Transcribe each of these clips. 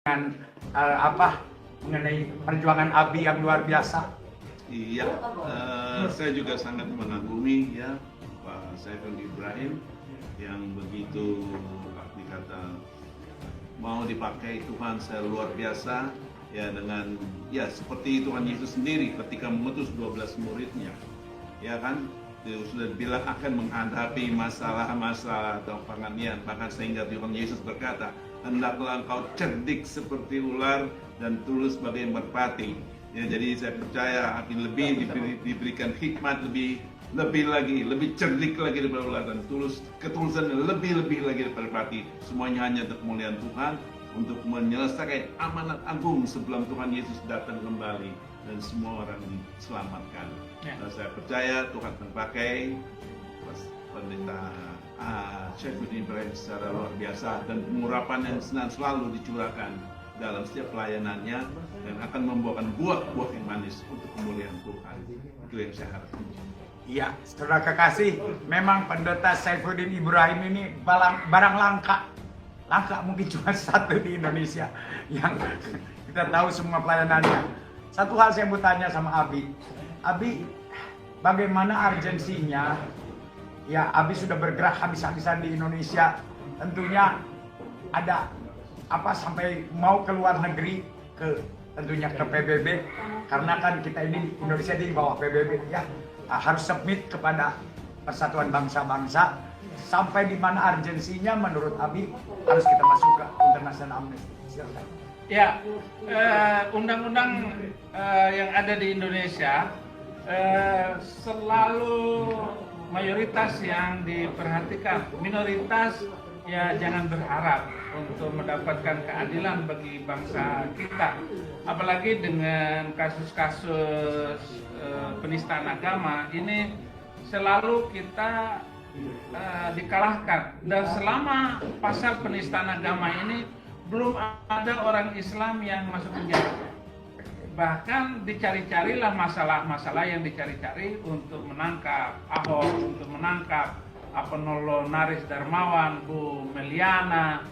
dengan apa mengenai perjuangan Abi yang luar biasa. Iya, saya juga sangat mengagumi ya Pak Saiful Ibrahim yang begitu dikata mau dipakai Tuhan saya luar biasa ya, dengan ya seperti Tuhan Yesus sendiri ketika mengutus 12 muridnya ya kan, dia sudah bilang akan menghadapi masalah-masalah atau penganiayaan, bahkan sehingga Tuhan Yesus berkata, hendaklah engkau cerdik seperti ular dan tulus bagai merpati. Ya, jadi saya percaya akan lebih diberikan hikmat, lebih lagi, lebih cerdik lagi daripada ular, dan ketulusan lebih lagi daripada merpati. Semuanya hanya untuk kemuliaan Tuhan, untuk menyelesaikan amanat agung sebelum Tuhan Yesus datang kembali dan semua orang diselamatkan. Ya. Saya percaya Tuhan akan pakai pendeta Saiful Ibrahim secara luar biasa, dan pengurapan yang selalu dicurahkan dalam setiap pelayanannya dan akan membuahkan buah-buah yang manis untuk kemuliaan Tuhan. Itu yang saya harapkan. Iya, saudara kekasih, memang pendeta Saifuddin Ibrahim ini barang langka. Langka mungkin cuma satu di Indonesia yang kita tahu semua pelayanannya. Satu hal saya mau tanya sama Abi. Abi, bagaimana urgensinya? Ya, Abi sudah bergerak habis-habisan di Indonesia. Tentunya ada apa sampai mau ke luar negeri, tentunya ke PBB, karena kan kita ini Indonesia di bawah PBB ya, harus submit kepada Persatuan Bangsa-Bangsa. Sampai di mana urgensinya menurut Abi harus kita masuk ke International Amnesty? Silakan. Ya, undang-undang yang ada di Indonesia selalu mayoritas yang diperhatikan, minoritas ya jangan berharap untuk mendapatkan keadilan bagi bangsa kita. Apalagi dengan kasus-kasus penistaan agama ini selalu kita dikalahkan. Dan selama pasal penistaan agama ini belum ada orang Islam yang masuk penjara. Bahkan dicari-carilah masalah-masalah yang dicari-cari untuk menangkap Ahok, untuk menangkap Apollo Naris Darmawan, Bu Meliana.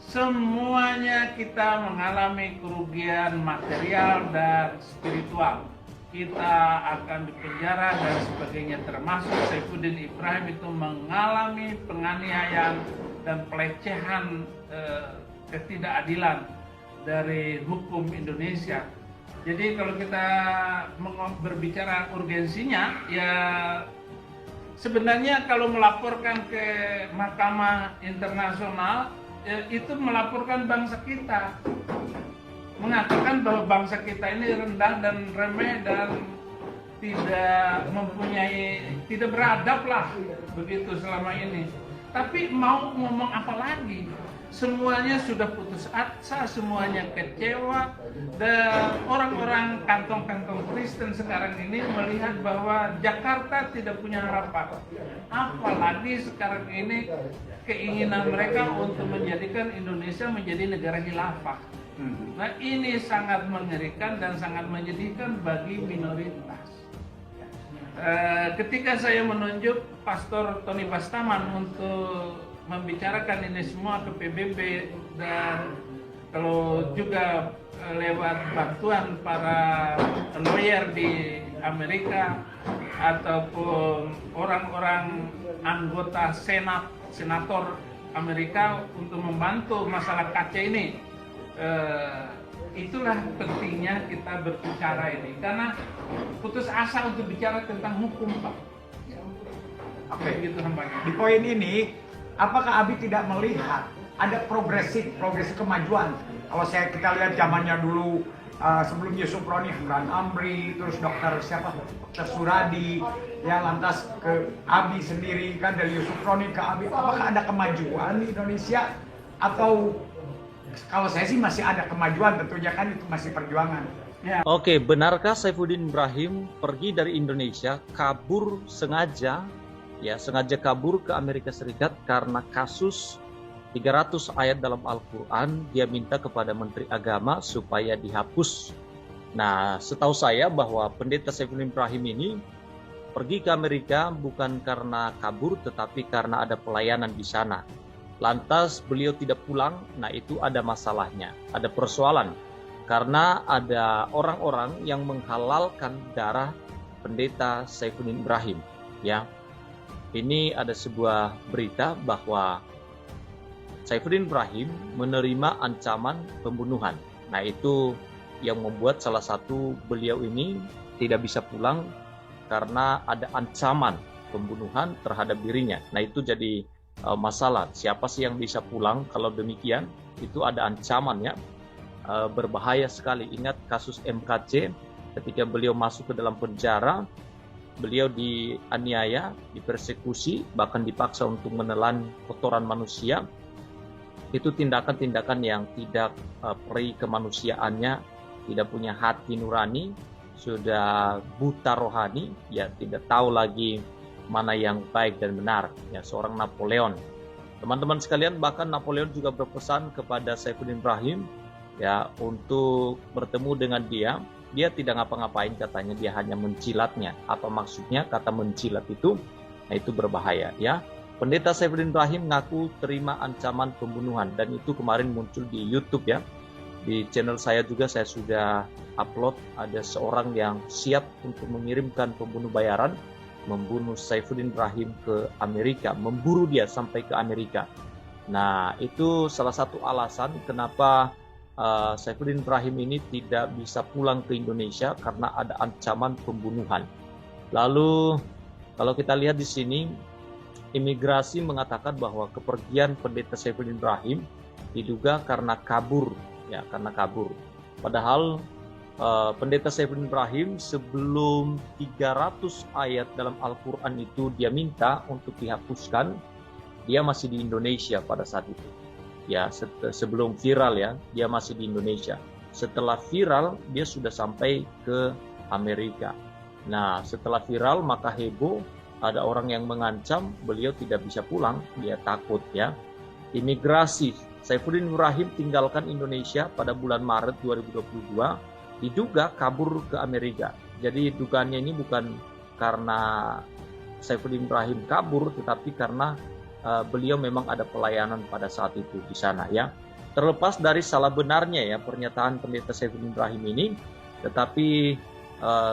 Semuanya kita mengalami kerugian material dan spiritual. Kita akan dipenjara dan sebagainya, termasuk Saifuddin Ibrahim itu mengalami penganiayaan dan pelecehan ketidakadilan dari hukum Indonesia. Jadi kalau kita berbicara urgensinya, ya sebenarnya kalau melaporkan ke Mahkamah Internasional, itu melaporkan bangsa kita, mengatakan bahwa bangsa kita ini rendah dan remeh dan tidak beradab lah begitu selama ini. Tapi mau ngomong apa lagi? Semuanya sudah putus asa, semuanya kecewa, dan orang-orang kantong-kantong Kristen sekarang ini melihat bahwa Jakarta tidak punya harapan. Apalagi sekarang ini keinginan mereka untuk menjadikan Indonesia menjadi negara khilafah. Nah, ini sangat mengerikan dan sangat menyedihkan bagi minoritas. Ketika saya menunjuk Pastor Tony Bastaman untuk membicarakan ini semua ke PBB, dan kalau juga lewat bantuan para lawyer di Amerika ataupun orang-orang anggota senator Amerika untuk membantu masalah KC ini, itulah pentingnya kita berbicara ini, karena putus asa untuk bicara tentang hukum, Pak. Oke, gitu nampaknya. Di poin ini, apakah Abi tidak melihat ada progresif kemajuan? Kalau kita lihat zamannya dulu, sebelum Yusuf Roni, Hamdan Amri, terus Dokter Suradi, ya lantas ke Abi sendiri, kan dari Yusuf Roni ke Abi. Apakah ada kemajuan di Indonesia? Atau kalau saya sih masih ada kemajuan, tentunya kan itu masih perjuangan. Ya. Oke, benarkah Saifuddin Ibrahim pergi dari Indonesia, kabur sengaja kabur ke Amerika Serikat karena kasus 300 ayat dalam Al-Quran? Dia minta kepada Menteri Agama supaya dihapus. Nah, setahu saya bahwa pendeta Saifuddin Ibrahim ini pergi ke Amerika bukan karena kabur, tetapi karena ada pelayanan di sana. lantas beliau tidak pulang, nah itu ada masalahnya, ada persoalan. Karena ada orang-orang yang menghalalkan darah pendeta Saifuddin Ibrahim. Ya, ini ada sebuah berita bahwa Saifuddin Ibrahim menerima ancaman pembunuhan. Nah itu yang membuat salah satu beliau ini tidak bisa pulang karena ada ancaman pembunuhan terhadap dirinya. Nah itu jadi masalah. Siapa sih yang bisa pulang kalau demikian? Itu ada ancaman ya. Berbahaya sekali. Ingat kasus MKC ketika beliau masuk ke dalam penjara, beliau dianiaya, dipersekusi, bahkan dipaksa untuk menelan kotoran manusia. Itu tindakan-tindakan yang tidak peri kemanusiaannya, tidak punya hati nurani, sudah buta rohani, ya tidak tahu lagi mana yang baik dan benar. Ya, seorang Napoleon. Teman-teman sekalian, bahkan Napoleon juga berpesan kepada Saifuddin Ibrahim ya untuk bertemu dengan dia. Dia tidak ngapa-ngapain katanya, dia hanya mencilatnya. Apa maksudnya kata mencilat itu? Nah itu berbahaya ya. Pendeta Saifuddin Ibrahim ngaku terima ancaman pembunuhan, dan itu kemarin muncul di YouTube ya. Di channel saya juga saya sudah upload, ada seorang yang siap untuk mengirimkan pembunuh bayaran, membunuh Saifuddin Ibrahim ke Amerika, memburu dia sampai ke Amerika. Nah itu salah satu alasan kenapa Saifuddin Ibrahim ini tidak bisa pulang ke Indonesia karena ada ancaman pembunuhan. Lalu kalau kita lihat di sini, imigrasi mengatakan bahwa kepergian pendeta Saifuddin Ibrahim diduga karena kabur, ya karena kabur. Padahal pendeta Saifuddin Ibrahim sebelum 300 ayat dalam Al-Quran itu dia minta untuk dihapuskan, dia masih di Indonesia pada saat itu. Ya, sebelum viral ya, dia masih di Indonesia. Setelah viral, dia sudah sampai ke Amerika. Nah, setelah viral maka heboh, ada orang yang mengancam beliau tidak bisa pulang, dia takut ya. Imigrasi, Saifuddin Ibrahim tinggalkan Indonesia pada bulan Maret 2022, diduga kabur ke Amerika. Jadi dugaannya ini bukan karena Saifuddin Ibrahim kabur, tetapi karena beliau memang ada pelayanan pada saat itu di sana ya. Terlepas dari salah benarnya ya pernyataan pendeta Saifuddin Ibrahim ini, tetapi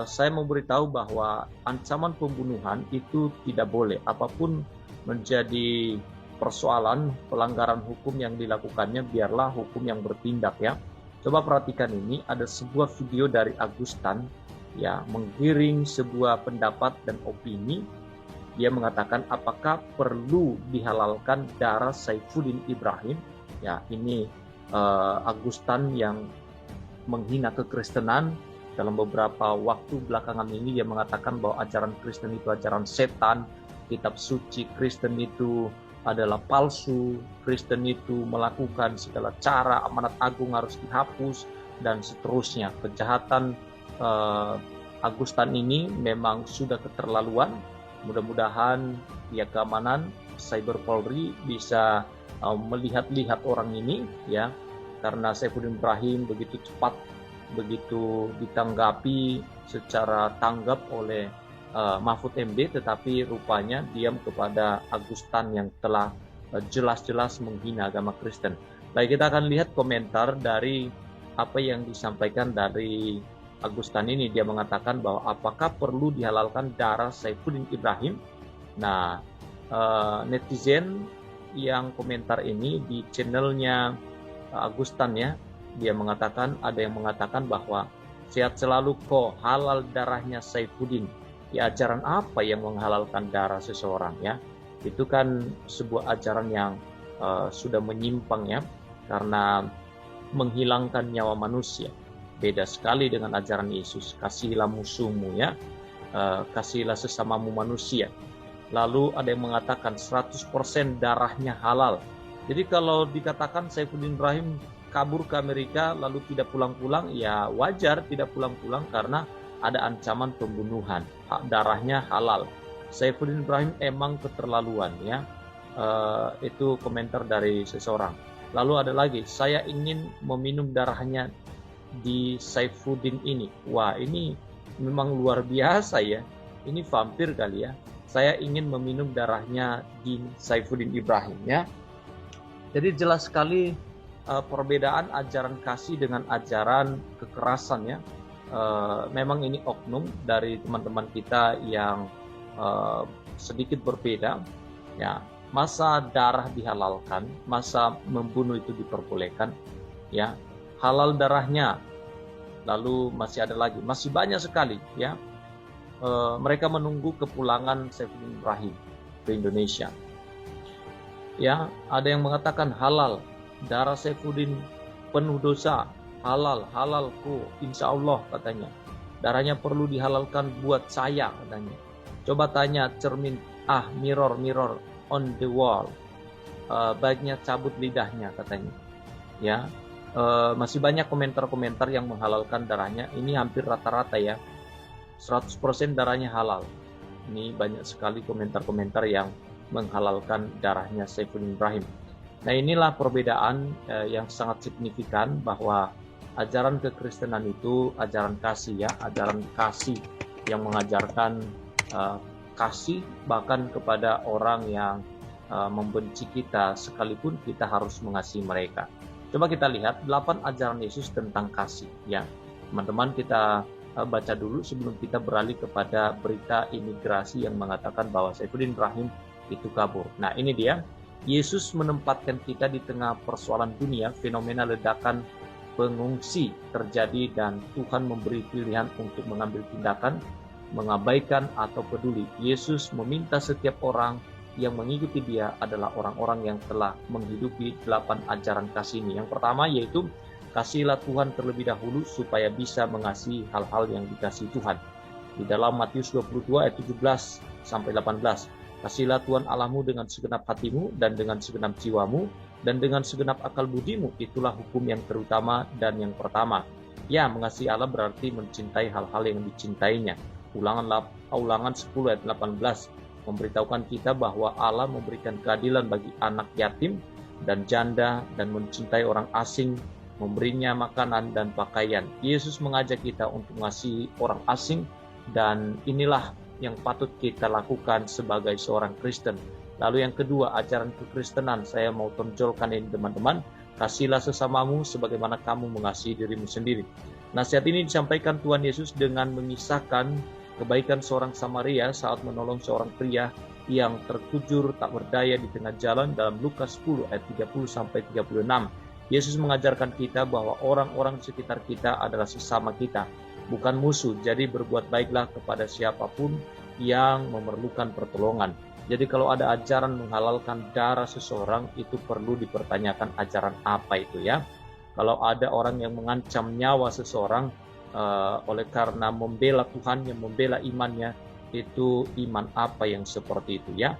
saya mau beritahu bahwa ancaman pembunuhan itu tidak boleh. Apapun menjadi persoalan pelanggaran hukum yang dilakukannya, biarlah hukum yang bertindak ya. Coba perhatikan ini, ada sebuah video dari Agustan ya menggiring sebuah pendapat dan opini. Dia mengatakan apakah perlu dihalalkan darah Saifuddin Ibrahim? Ya, ini Agustan yang menghina kekristenan. Dalam beberapa waktu belakangan ini dia mengatakan bahwa ajaran Kristen itu ajaran setan, kitab suci Kristen itu adalah palsu, Kristen itu melakukan segala cara, amanat agung harus dihapus, dan seterusnya. Kejahatan Agustan ini memang sudah keterlaluan. Mudah-mudahan pihak keamanan Cyber Polri bisa melihat-lihat orang ini ya, karena Saifuddin Ibrahim begitu cepat, begitu ditanggapi secara tanggap oleh Mahfud MD, tetapi rupanya diam kepada Agustan yang telah jelas-jelas menghina agama Kristen. Baik, kita akan lihat komentar dari apa yang disampaikan dari Agustan ini. Dia mengatakan bahwa apakah perlu dihalalkan darah Saifuddin Ibrahim? Nah, netizen yang komentar ini di channelnya Agustan ya, dia mengatakan, ada yang mengatakan bahwa sehat selalu kok, halal darahnya Saifuddin. Ya, ajaran apa yang menghalalkan darah seseorang ya? Itu kan sebuah ajaran yang sudah menyimpang ya, karena menghilangkan nyawa manusia. Beda sekali dengan ajaran Yesus, kasihilah musuhmu ya, kasihilah sesamamu manusia. Lalu ada yang mengatakan 100% darahnya halal. Jadi kalau dikatakan Saifuddin Ibrahim kabur ke Amerika lalu tidak pulang-pulang, ya wajar tidak pulang-pulang karena ada ancaman pembunuhan. Darahnya halal. Saifuddin Ibrahim emang keterlaluan ya. Itu komentar dari seseorang. Lalu ada lagi, saya ingin meminum darahnya di Saifuddin ini. Wah, ini memang luar biasa ya. Ini vampir kali ya. Saya ingin meminum darahnya di Saifuddin Ibrahim ya. Jadi jelas sekali perbedaan ajaran kasih dengan ajaran kekerasan ya. Memang ini oknum dari teman-teman kita yang sedikit berbeda ya. Masa darah dihalalkan, masa membunuh itu diperbolehkan ya. Halal darahnya, lalu masih ada lagi, masih banyak sekali ya. Mereka menunggu kepulangan Saifuddin Ibrahim ke Indonesia ya. Ada yang mengatakan halal darah Saifuddin penuh dosa, halalku insya Allah katanya. Darahnya perlu dihalalkan buat saya katanya. Coba tanya cermin, mirror on the wall, baiknya cabut lidahnya katanya ya. Masih banyak komentar-komentar yang menghalalkan darahnya. Ini hampir rata-rata ya, 100% darahnya halal. Ini banyak sekali komentar-komentar yang menghalalkan darahnya Saifuddin Ibrahim. Nah, inilah perbedaan yang sangat signifikan, bahwa ajaran kekristenan itu ajaran kasih ya, ajaran kasih yang mengajarkan kasih bahkan kepada orang yang membenci kita, sekalipun kita harus mengasihi mereka. Coba kita lihat 8 ajaran Yesus tentang kasih ya. Teman-teman, kita baca dulu sebelum kita beralih kepada berita imigrasi yang mengatakan bahwa Saifuddin Ibrahim itu kabur. Nah, ini dia. Yesus menempatkan kita di tengah persoalan dunia, fenomena ledakan pengungsi terjadi, dan Tuhan memberi pilihan untuk mengambil tindakan, mengabaikan atau peduli. Yesus meminta setiap orang yang mengikuti dia adalah orang-orang yang telah menghidupi 8 ajaran kasih ini. Yang pertama yaitu kasihilah Tuhan terlebih dahulu supaya bisa mengasihi hal-hal yang dikasihi Tuhan. Di dalam Matius 22 ayat 17 sampai 18. Kasihilah Tuhan Allahmu dengan segenap hatimu dan dengan segenap jiwamu dan dengan segenap akal budimu. Itulah hukum yang terutama dan yang pertama. Ya, mengasihi Allah berarti mencintai hal-hal yang dicintainya. Ulangan 10 ayat 18 memberitahukan kita bahwa Allah memberikan keadilan bagi anak yatim dan janda dan mencintai orang asing, memberinya makanan dan pakaian. Yesus mengajak kita untuk mengasihi orang asing, dan inilah yang patut kita lakukan sebagai seorang Kristen. Lalu yang kedua, ajaran kekristenan, saya mau tonjolkan ini teman-teman. Kasihilah sesamamu sebagaimana kamu mengasihi dirimu sendiri. Nasihat ini disampaikan Tuhan Yesus dengan mengisahkan kebaikan seorang Samaria saat menolong seorang pria yang terkujur tak berdaya di tengah jalan dalam Lukas 10 ayat 30 sampai 36. Yesus mengajarkan kita bahwa orang-orang di sekitar kita adalah sesama kita, bukan musuh. Jadi berbuat baiklah kepada siapapun yang memerlukan pertolongan. Jadi kalau ada ajaran menghalalkan darah seseorang, itu perlu dipertanyakan ajaran apa itu ya. Kalau ada orang yang mengancam nyawa seseorang oleh karena membela Tuhan, yang membela imannya, itu iman apa yang seperti itu ya.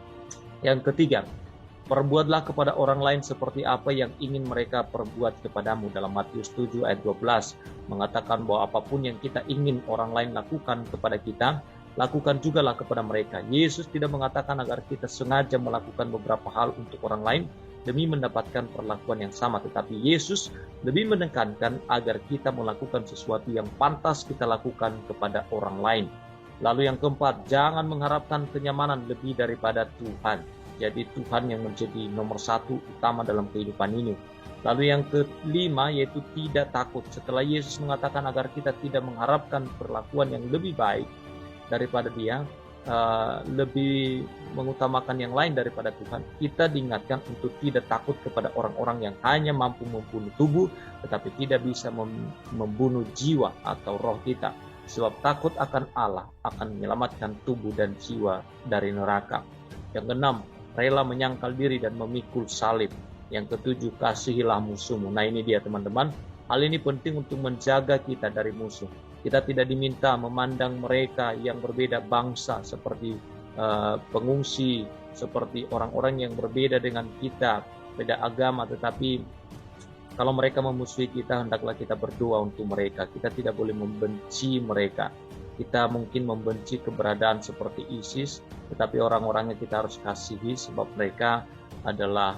Yang ketiga, perbuatlah kepada orang lain seperti apa yang ingin mereka perbuat kepadamu. Dalam Matius 7 ayat 12 mengatakan bahwa apapun yang kita ingin orang lain lakukan kepada kita, lakukan jugalah kepada mereka. Yesus tidak mengatakan agar kita sengaja melakukan beberapa hal untuk orang lain demi mendapatkan perlakuan yang sama, tetapi Yesus lebih menekankan agar kita melakukan sesuatu yang pantas kita lakukan kepada orang lain. Lalu yang keempat, jangan mengharapkan kenyamanan lebih daripada Tuhan. Jadi Tuhan yang menjadi nomor 1 utama dalam kehidupan ini. Lalu yang kelima yaitu tidak takut. Setelah Yesus mengatakan agar kita tidak mengharapkan perlakuan yang lebih baik daripada dia, lebih mengutamakan yang lain daripada Tuhan, kita diingatkan untuk tidak takut kepada orang-orang yang hanya mampu membunuh tubuh tetapi tidak bisa membunuh jiwa atau roh kita. Sebab takut akan Allah akan menyelamatkan tubuh dan jiwa dari neraka. Yang keenam, rela menyangkal diri dan memikul salib. Yang ketujuh, kasihilah musuhmu. Nah, ini dia teman-teman. Hal ini penting untuk menjaga kita dari musuh. Kita tidak diminta memandang mereka yang berbeda bangsa seperti pengungsi, seperti orang-orang yang berbeda dengan kita, beda agama, tetapi kalau mereka memusuhi kita, hendaklah kita berdoa untuk mereka. Kita tidak boleh membenci mereka. Kita mungkin membenci keberadaan seperti ISIS, tetapi orang-orangnya kita harus kasihi sebab mereka adalah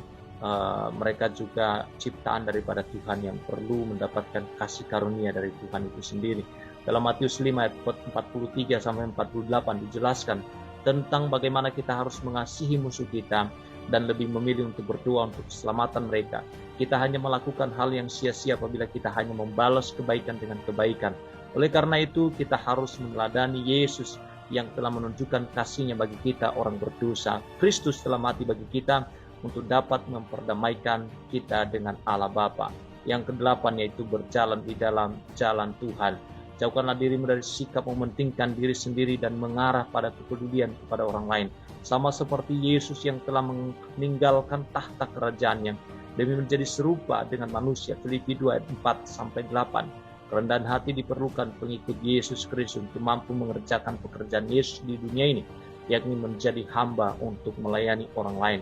mereka juga ciptaan daripada Tuhan yang perlu mendapatkan kasih karunia dari Tuhan itu sendiri. Dalam Matius 5 ayat 43 sampai 48 dijelaskan tentang bagaimana kita harus mengasihi musuh kita dan lebih memilih untuk berdoa untuk keselamatan mereka. Kita hanya melakukan hal yang sia-sia apabila kita hanya membalas kebaikan dengan kebaikan. Oleh karena itu, kita harus meneladani Yesus yang telah menunjukkan kasih-Nya bagi kita orang berdosa. Kristus telah mati bagi kita untuk dapat memperdamaikan kita dengan Allah Bapa. Yang kedelapan yaitu berjalan di dalam jalan Tuhan. Jauhkanlah dirimu dari sikap mementingkan diri sendiri dan mengarah pada kepedulian kepada orang lain. Sama seperti Yesus yang telah meninggalkan tahta kerajaannya demi menjadi serupa dengan manusia. Filipi 2 ayat 4-8. Kerendahan hati diperlukan pengikut Yesus Kristus untuk mampu mengerjakan pekerjaan Yesus di dunia ini, yakni menjadi hamba untuk melayani orang lain.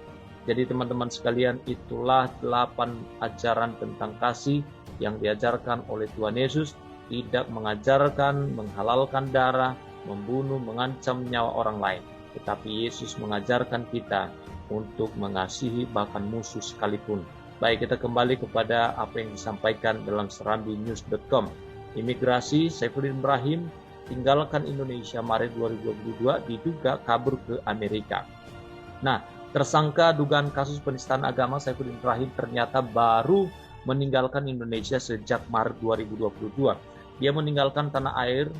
Jadi teman-teman sekalian, itulah 8 ajaran tentang kasih yang diajarkan oleh Tuhan Yesus. Tidak mengajarkan menghalalkan darah, membunuh, mengancam nyawa orang lain. Tetapi Yesus mengajarkan kita untuk mengasihi bahkan musuh sekalipun. Baik, kita kembali kepada apa yang disampaikan dalam serambinews.com. Imigrasi Saifuddin Ibrahim tinggalkan Indonesia Maret 2022, diduga kabur ke Amerika. Nah, tersangka dugaan kasus penistaan agama Saifuddin Ibrahim ternyata baru meninggalkan Indonesia sejak Maret 2022. Dia meninggalkan tanah air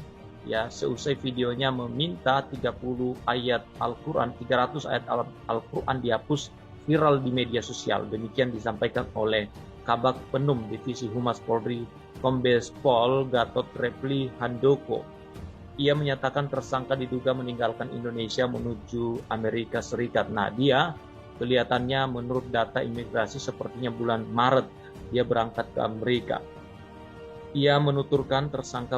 ya seusai videonya meminta 30 ayat Al-Qur'an, 300 ayat Al-Qur'an dihapus viral di media sosial. Demikian disampaikan oleh Kabag Penum Divisi Humas Polri Kombes Pol Gatot Repli Handoko. Ia menyatakan tersangka diduga meninggalkan Indonesia menuju Amerika Serikat. Nah, dia kelihatannya menurut data imigrasi sepertinya bulan Maret dia berangkat ke Amerika. Ia menuturkan tersangka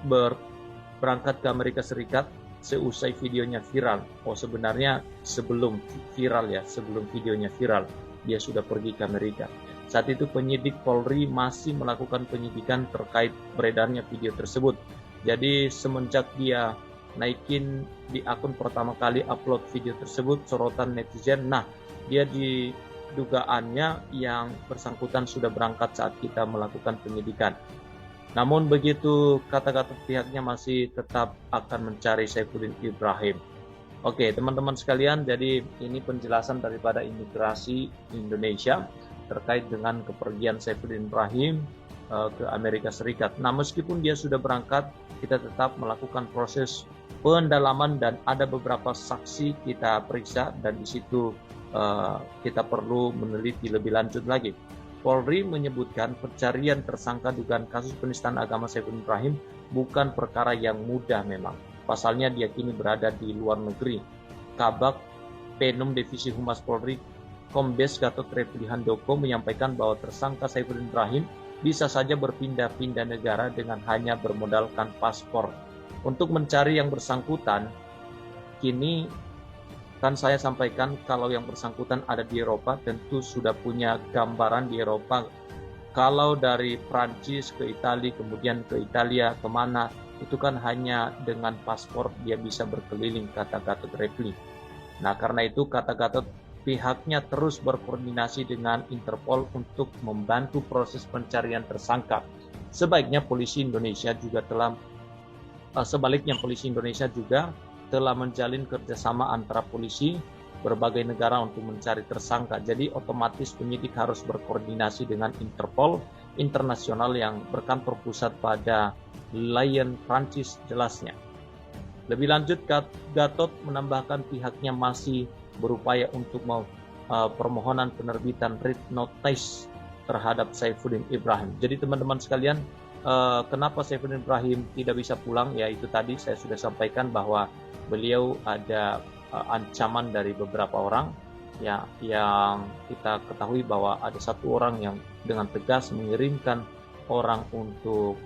berangkat ke Amerika Serikat seusai videonya viral. Oh, sebenarnya sebelum viral ya, sebelum videonya viral, dia sudah pergi ke Amerika. Saat itu penyidik Polri masih melakukan penyidikan terkait beredarnya video tersebut. Jadi semenjak dia naikin di akun pertama kali upload video tersebut, sorotan netizen, nah dia di dugaannya yang bersangkutan sudah berangkat saat kita melakukan penyidikan. Namun begitu, kata-kata pihaknya masih tetap akan mencari Saifuddin Ibrahim. Oke, teman-teman sekalian, jadi ini penjelasan daripada imigrasi Indonesia terkait dengan kepergian Saifuddin Ibrahim ke Amerika Serikat. Nah, meskipun dia sudah berangkat, kita tetap melakukan proses pendalaman dan ada beberapa saksi kita periksa dan di situ kita perlu meneliti lebih lanjut lagi. Polri menyebutkan pencarian tersangka dugaan kasus penistaan agama Saifuddin Ibrahim bukan perkara yang mudah memang. Pasalnya dia kini berada di luar negeri. Kabag Penum Divisi Humas Polri Kombes Gatot Repli Handoko menyampaikan bahwa tersangka Saifuddin Ibrahim bisa saja berpindah-pindah negara dengan hanya bermodalkan paspor. Untuk mencari yang bersangkutan, kini kan saya sampaikan kalau yang bersangkutan ada di Eropa, tentu sudah punya gambaran di Eropa. Kalau dari Prancis ke Italia, kemudian ke Italia, kemana, itu kan hanya dengan paspor dia bisa berkeliling, kata Gatot Repli. Nah, karena itu kata Gatot, pihaknya terus berkoordinasi dengan Interpol untuk membantu proses pencarian tersangka. Sebaliknya polisi Indonesia juga telah menjalin kerjasama antara polisi berbagai negara untuk mencari tersangka. Jadi otomatis penyidik harus berkoordinasi dengan Interpol internasional yang berkantor pusat pada Lyon, Prancis jelasnya. Lebih lanjut, Gatot menambahkan pihaknya masih berupaya untuk permohonan penerbitan writ notice terhadap Saifuddin Ibrahim. Jadi teman-teman sekalian, kenapa Saifuddin Ibrahim tidak bisa pulang? Ya itu tadi saya sudah sampaikan bahwa beliau ada ancaman dari beberapa orang ya, yang kita ketahui bahwa ada satu orang yang dengan tegas mengirimkan orang untuk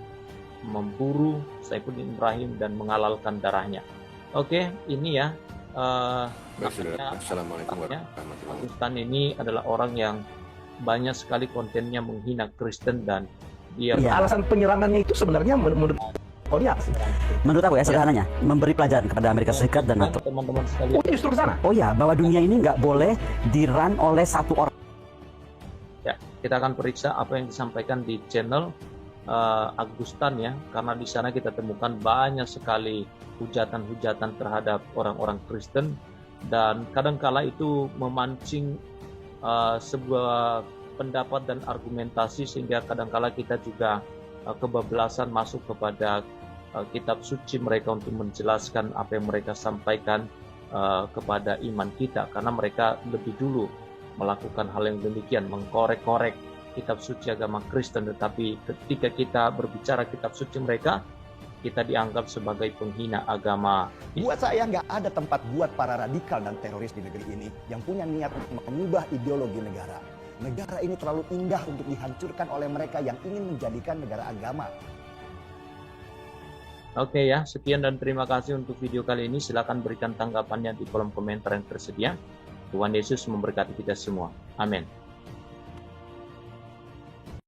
memburu Saifuddin Ibrahim dan menghalalkan darahnya. Oke, ini ya. Assalamualaikum warahmatullahi wabarakatuh. Ini adalah orang yang banyak sekali kontennya menghina Kristen dan dia alasan penyerangannya itu sebenarnya menurut aku ya sederhananya memberi pelajaran kepada Amerika Serikat dan NATO. Teman-teman sekalian. Oh, justru ke sana. Oh ya, bahwa dunia ini nggak boleh di-run oleh satu orang. Ya, kita akan periksa apa yang disampaikan di channel Agustan ya, karena di sana kita temukan banyak sekali hujatan-hujatan terhadap orang-orang Kristen dan kadangkala itu memancing sebuah pendapat dan argumentasi sehingga kadangkala kita juga kebablasan masuk kepada kitab suci mereka untuk menjelaskan apa yang mereka sampaikan kepada iman kita, karena mereka lebih dulu melakukan hal yang demikian, mengkorek-korek kitab suci agama Kristen, tetapi ketika kita berbicara kitab suci mereka, kita dianggap sebagai penghina agama. Buat saya nggak ada tempat buat para radikal dan teroris di negeri ini yang punya niat untuk mengubah ideologi negara. Negara ini terlalu indah untuk dihancurkan oleh mereka yang ingin menjadikan negara agama. Oke ya, sekian dan terima kasih untuk video kali ini. Silakan berikan tanggapannya di kolom komentar yang tersedia. Tuhan Yesus memberkati kita semua. Amin.